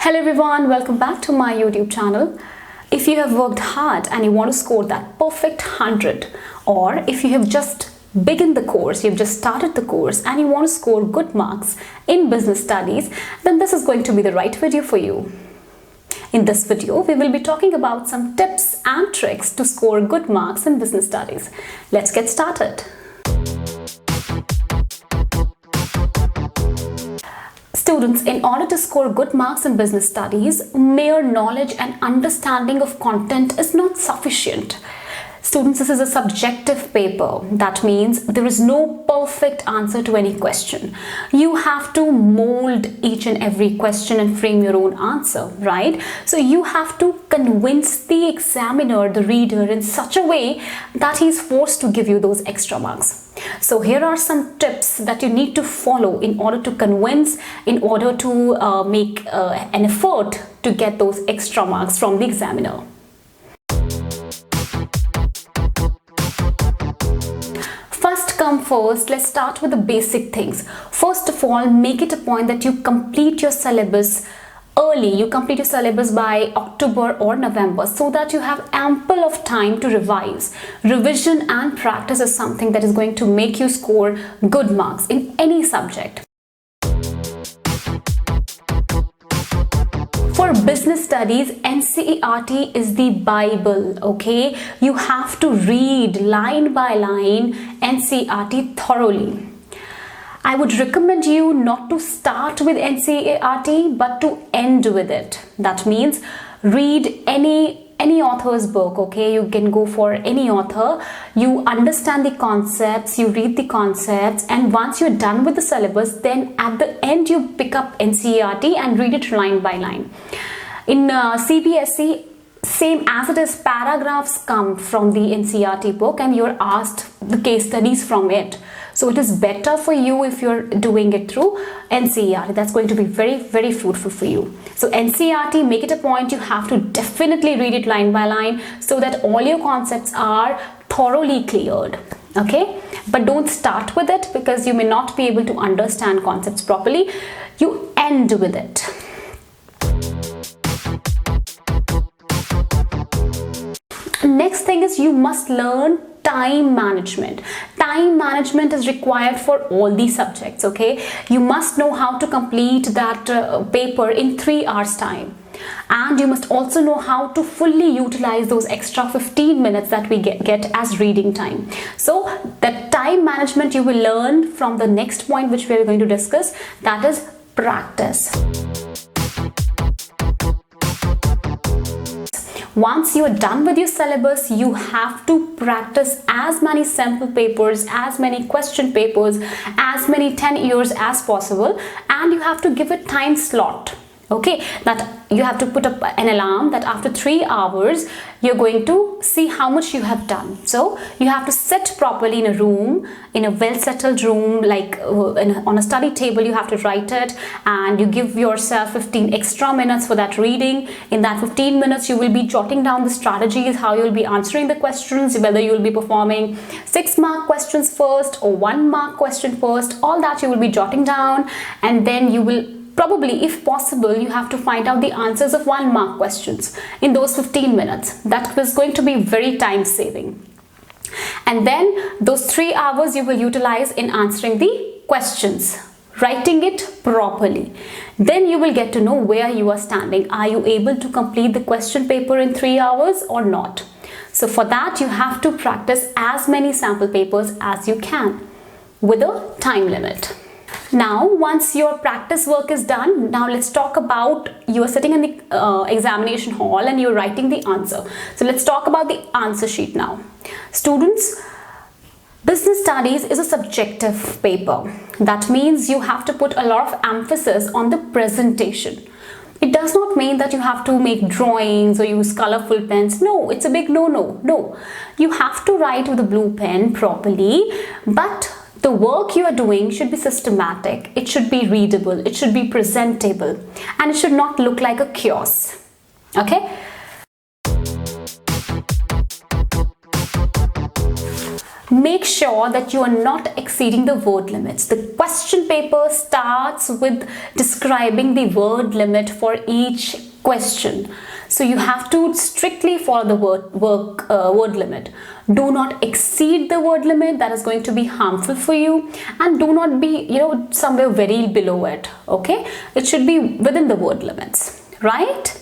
Hello everyone, welcome back to my YouTube channel. If you have worked hard and you want to score that perfect 100, or if you have just begun the course, you've just started the course and you want to score good marks in business studies, then this is going to be the right video for you. In this video, we will be talking about some tips and tricks to score good marks in business studies. Let's get started. Students, in order to score good marks in business studies, mere knowledge and understanding of content is not sufficient. Students, this is a subjective paper. That means there is no perfect answer to any question. You have to mold each and every question and frame your own answer, right? So you have to convince the examiner, the reader, in such a way that he's forced to give you those extra marks. So here are some tips that you need to follow in order to convince, in order to make an effort to get those extra marks from the examiner. First come first, let's start with the basic things. First of all, make it a point that you complete your syllabus early. You complete your syllabus by October or November so that you have ample of time to revise. Revision and practice is something that is going to make you score good marks in any subject. For business studies, NCERT is the Bible, okay? You have to read line by line NCERT thoroughly. I would recommend you not to start with NCERT but to end with it. That means read any author's book, okay? You can go for any author. You understand the concepts, you read the concepts, and once you're done with the syllabus, then at the end you pick up NCERT and read it line by line. In CBSE, same as it is, paragraphs come from the NCERT book and you're asked the case studies from it. So it is better for you if you're doing it through NCERT. That's going to be very, very fruitful for you. So NCERT, make it a point, you have to definitely read it line by line so that all your concepts are thoroughly cleared. Okay? But don't start with it because you may not be able to understand concepts properly. You end with it. Next thing is you must learn time management. Time management is required for all these subjects, okay? You must know how to complete that paper in 3 hours time. And you must also know how to fully utilize those extra 15 minutes that we get as reading time. So that time management you will learn from the next point which we are going to discuss, that is practice. Once you are done with your syllabus, you have to practice as many sample papers, as many question papers, as many 10 years as possible, and you have to give a time slot. Okay, that you have to put up an alarm that after 3 hours you're going to see how much you have done. So you have to sit properly in a room, in a well settled room, like on a study table. You have to write it and you give yourself 15 extra minutes for that reading. In that 15 minutes you will be jotting down the strategies, how you'll be answering the questions, whether you'll be performing 6-mark questions first or 1-mark question first. All that you will be jotting down, and then you will probably, if possible, you have to find out the answers of 1-mark questions in those 15 minutes. That was going to be very time saving. And then those 3 hours you will utilize in answering the questions, writing it properly. Then you will get to know where you are standing. Are you able to complete the question paper in 3 hours or not? So for that, you have to practice as many sample papers as you can with a time limit. Now, once your practice work is done, now let's talk about, you are sitting in the examination hall and you're writing the answer. So let's talk about the answer sheet now. Students, business studies is a subjective paper. That means you have to put a lot of emphasis on the presentation. It does not mean that you have to make drawings or use colorful pens. No, it's a big no-no. No, you have to write with a blue pen properly, but the work you are doing should be systematic, it should be readable, it should be presentable, and it should not look like a chaos. Make sure that you are not exceeding the word limits. The question paper starts with describing the word limit for each question. So you have to strictly follow the word limit. Do not exceed the word limit, that is going to be harmful for you, and do not be somewhere very below it. Okay, it should be within the word limits, right?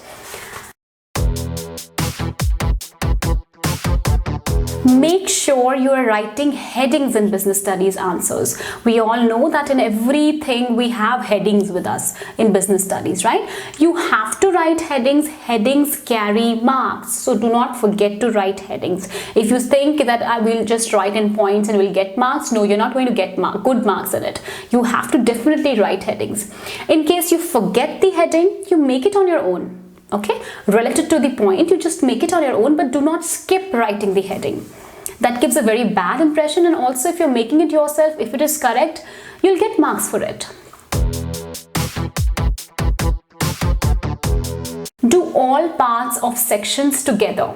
Make sure you are writing headings in business studies answers. We all know that in everything we have headings with us in business studies, right? You have to write headings. Headings carry marks, so do not forget to write headings. If you think that I will just write in points and will get marks, no, you're not going to get good marks in it. You have to definitely write headings. In case you forget the heading, you make it on your own. Okay, related to the point, you just make it on your own, but do not skip writing the heading. That gives a very bad impression, and also if you're making it yourself, if it is correct, you'll get marks for it. Do all parts of sections together.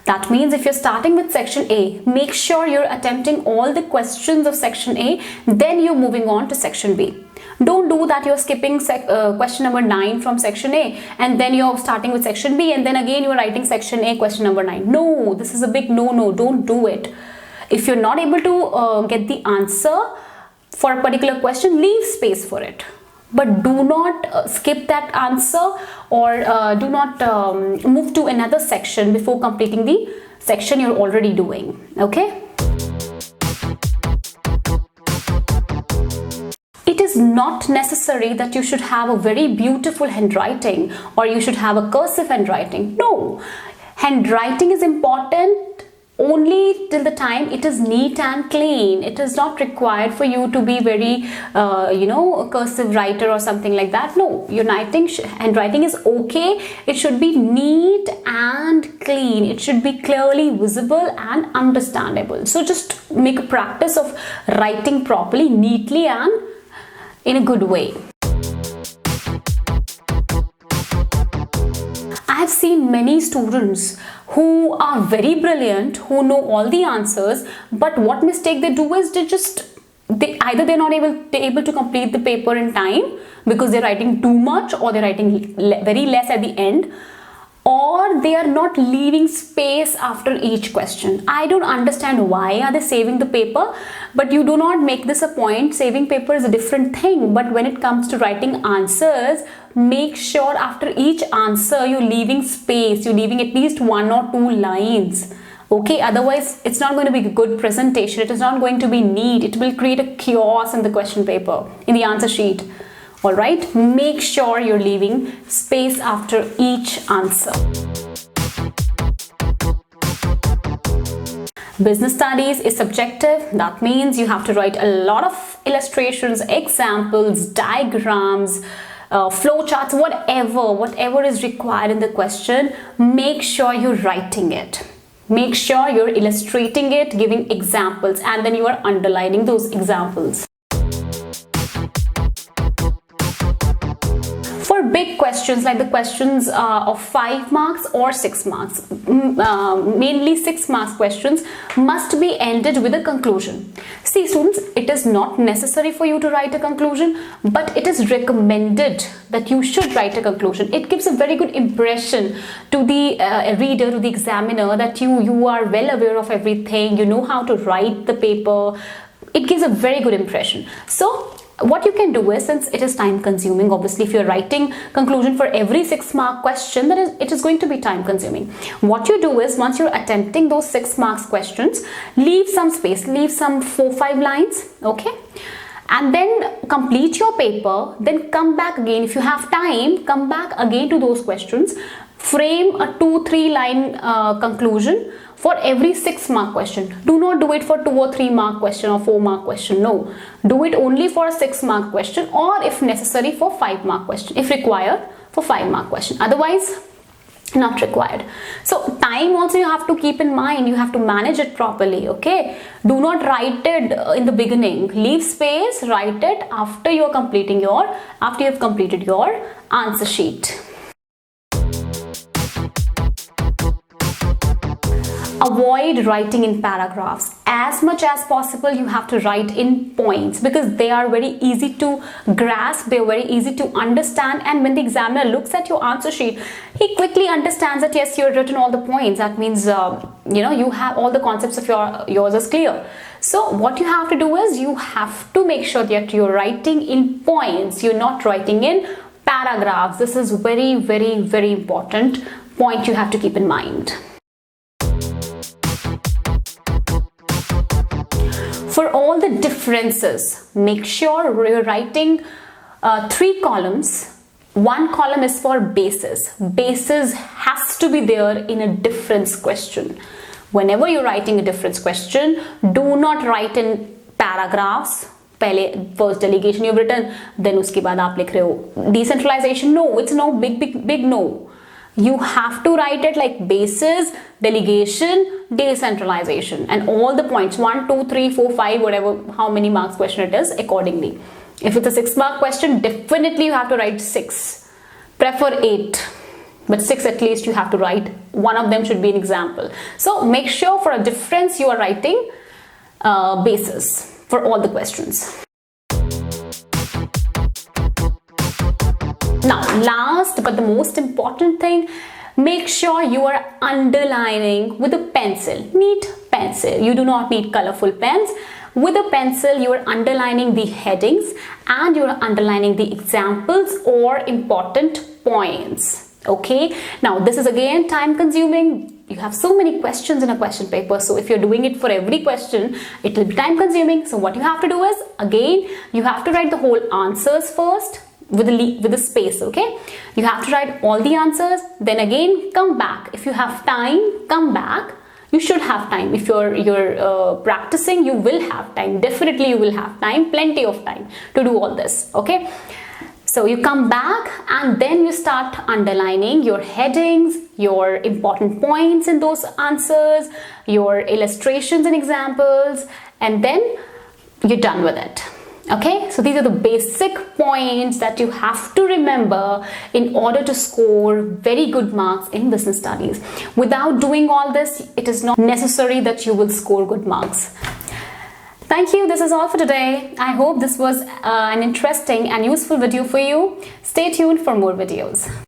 That means if you're starting with section A, make sure you're attempting all the questions of section A, then you're moving on to section B. Don't do that you're skipping question number 9 from section A and then you're starting with section B and then again you're writing section A question number 9. No, this is a big no, don't do it. If you're not able to get the answer for a particular question, leave space for it. But do not skip that answer or do not move to another section before completing the section you're already doing. Okay? It is not necessary that you should have a very beautiful handwriting or you should have a cursive handwriting. No, handwriting is important only till the time it is neat and clean. It is not required for you to be very a cursive writer or something like that. No, your handwriting is okay. It should be neat and clean. It should be clearly visible and understandable. So just make a practice of writing properly, neatly and in a good way. I have seen many students who are very brilliant, who know all the answers, but what mistake they do is either they're not able to complete the paper in time because they're writing too much or they're writing very less at the end, or they are not leaving space after each question. I don't understand why are they saving the paper, but you do not make this a point. Saving paper is a different thing, but when it comes to writing answers, make sure after each answer you're leaving space, you're leaving at least 1 or 2 lines. Okay, otherwise it's not going to be a good presentation, it is not going to be neat, it will create a chaos in the question paper, in the answer sheet. All right, make sure you're leaving space after each answer. Business studies is subjective. That means you have to write a lot of illustrations, examples, diagrams, flowcharts, whatever is required in the question. Make sure you're writing it. Make sure you're illustrating it, giving examples, and then you are underlining those examples. For big questions like the questions of 5 marks or 6 marks, mainly 6 marks questions must be ended with a conclusion. See students, it is not necessary for you to write a conclusion, but it is recommended that you should write a conclusion. It gives a very good impression to the reader, to the examiner, that you are well aware of everything, you know how to write the paper. It gives a very good impression. So what you can do is, since it is time consuming, obviously if you're writing conclusion for every 6 mark question, it is going to be time consuming. What you do is, once you're attempting those 6 marks questions, leave some space, leave some 4-5 lines, okay, and then complete your paper. Then come back again, if you have time, come back again to those questions, frame a 2-3 line conclusion for every 6 mark question. Do not do it for 2 or 3 mark question or 4 mark question. No, do it only for a 6 mark question, or if necessary for 5 mark question, if required for 5 mark question. Otherwise, not required. So time also you have to keep in mind. You have to manage it properly. Okay, do not write it in the beginning. Leave space, write it after you have completed your answer sheet. Avoid writing in paragraphs. as much as possible you have to write in points, because they are very easy to grasp, they're very easy to understand, and when the examiner looks at your answer sheet, he quickly understands that yes, you've written all the points. That means you have all the concepts of yours is clear. So what you have to do is you have to make sure that you're writing in points, you're not writing in paragraphs. This is very, very, very important point you have to keep in mind. For all the differences, make sure you're writing 3 columns. One column is for basis. Basis has to be there in a difference question. Whenever you're writing a difference question, do not write in paragraphs. पहले first delegation you've written, then उसके बाद आप लिख रहे हो decentralization. No, it's no big no. You have to write it like basis, delegation, decentralization, and all the points 1, 2, 3, 4, 5, whatever, how many marks question it is, accordingly. If it's a 6-mark question, definitely you have to write 6. Prefer 8, but 6 at least you have to write. One of them should be an example. So make sure for a difference you are writing basis for all the questions. Now, last but the most important thing, make sure you are underlining with a pencil, neat pencil. You do not need colorful pens. With a pencil, you are underlining the headings and you are underlining the examples or important points. Okay, now this is again time consuming. You have so many questions in a question paper, so if you're doing it for every question, it will be time consuming. So what you have to do is, again, you have to write the whole answers first with the space. Okay, you have to write all the answers, then again come back. If you have time, come back. You should have time. If you're practicing, you will have time. Definitely you will have time, plenty of time to do all this. Okay, so you come back and then you start underlining your headings, your important points in those answers, your illustrations and examples, and then you're done with it. Okay, so these are the basic points that you have to remember in order to score very good marks in business studies. Without doing all this, it is not necessary that you will score good marks. Thank you. This is all for today. I hope this was an interesting and useful video for you. Stay tuned for more videos.